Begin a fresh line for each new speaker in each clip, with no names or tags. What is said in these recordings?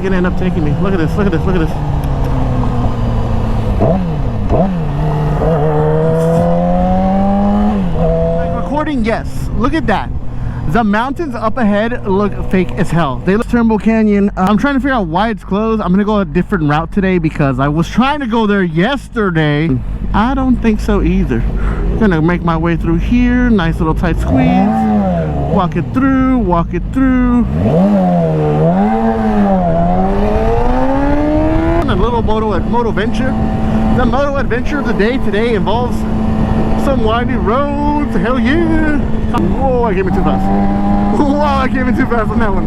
gonna end up taking me. Look at this, look at this, look at this. Like recording, yes. Look at that. The mountains up ahead look fake as hell. They look Turnbull Canyon. I'm trying to figure out why it's closed. I'm gonna go a different route today because I was trying to go there yesterday. I don't think so either. I'm gonna make my way through here. Nice little tight squeeze. Walk it through, walk it through. A little moto venture. The moto adventure of the day today involves some windy roads. Hell yeah. Whoa, I came in too fast. Whoa, I came in too fast on that one.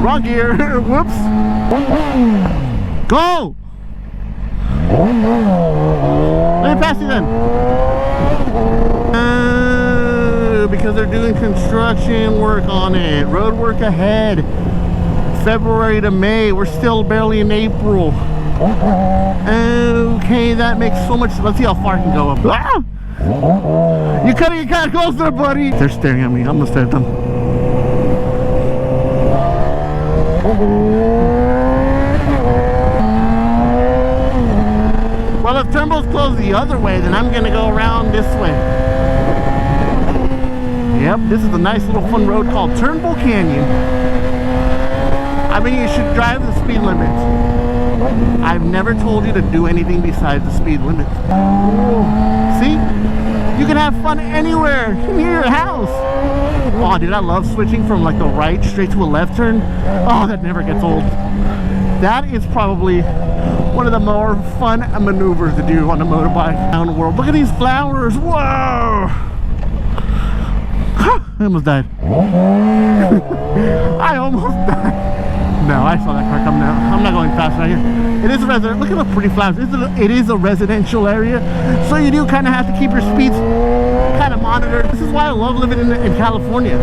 Wrong gear. Whoops. Go. Let me pass you then. Because they're doing construction work on it. Road work ahead. February to May. We're still barely in April. Okay, that makes so much. Let's see how far I can go up. Ah! You gotta get kind of close there, buddy. They're staring at me. I'm gonna stare at them. Well, if Turnbull's closed the other way, then I'm gonna go around this way. Yep, this is a nice little fun road called Turnbull Canyon. I mean, you should drive the speed limit. I've never told you to do anything besides the speed limit. See? You can have fun anywhere near your house. Oh, dude, I love switching from like the right straight to a left turn. Oh, that never gets old. That is probably one of the more fun maneuvers to do on a motorbike around the world. Look at these flowers. Whoa! I almost died. I almost died. No, I saw that car coming out. I'm not going fast right here. It is a resident. Look at the pretty flowers. It is a residential area, so you do kind of have to keep your speeds kind of monitored. This is why I love living in California.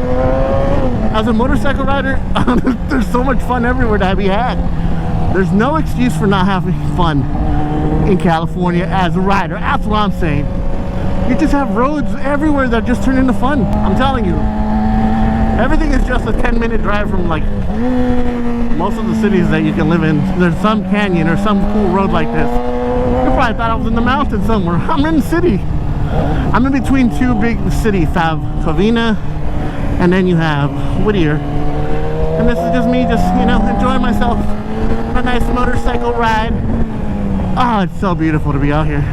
As a motorcycle rider, there's so much fun everywhere to be had. There's no excuse for not having fun in California as a rider. That's what I'm saying. You just have roads everywhere that just turn into fun. I'm telling you. Everything is just a 10-minute drive from like most of the cities that you can live in. There's some canyon or some cool road like this. You probably thought I was in the mountains somewhere. I'm in the city. I'm in between two big cities. You have Covina and then you have Whittier. And this is just me just, you know, enjoying myself. A nice motorcycle ride. Oh, it's so beautiful to be out here.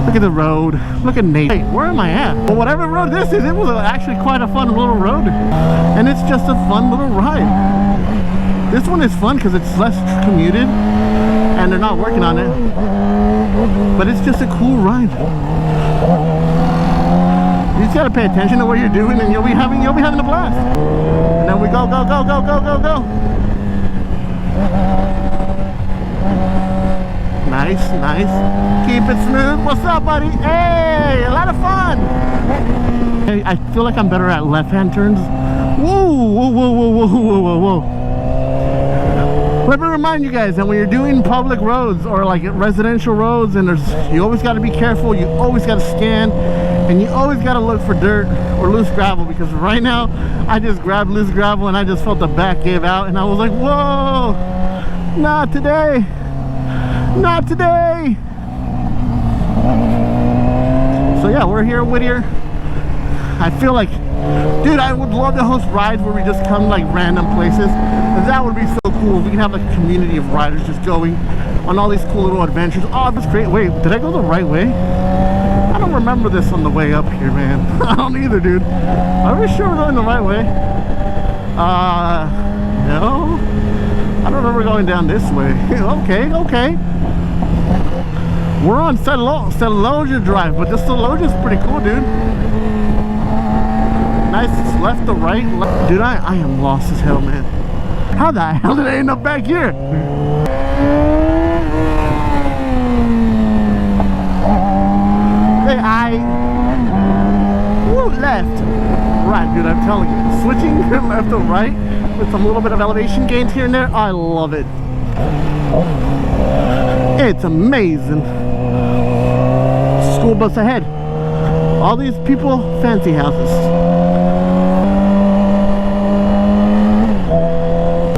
Look at the road. Look at nature. Wait, where am I at? Well, whatever road this is, it was actually quite a fun little road. And it's just a fun little ride. This one is fun because it's less commuted and they're not working on it. But it's just a cool ride. You just gotta pay attention to what you're doing and you'll be having a blast. And then we go, go, go, go, go, go, go. Nice, nice. Keep it smooth. What's up, buddy? Hey, a lot of fun. Hey, I feel like I'm better at left-hand turns. Whoa, whoa, whoa, whoa, whoa, whoa, whoa, whoa. Let me remind you guys that when you're doing public roads or like residential roads, and you always got to be careful. You always got to scan, and you always got to look for dirt or loose gravel. Because right now, I just grabbed loose gravel and I just felt the back give out, and I was like, whoa, not today. Not today. So yeah, we're here at Whittier. I feel like, dude, I would love to host rides where we just come like random places. And that would be so cool. We can have like a community of riders just going on all these cool little adventures. Oh, that's great. Wait, did I go the right way? I don't remember this on the way up here, man. I don't either, dude. Are we sure we're going the right way? No. I don't remember going down this way. Okay, okay. We're on Seloja Drive, but this Seloja's pretty cool, dude. Nice, it's left to right. Dude, I am lost as hell, man. How the hell did I end up back here? Hey, left. Right, dude, I'm telling you. Switching from left to right with some little bit of elevation gains here and there. I love it. It's amazing. School bus ahead. All these people, fancy houses.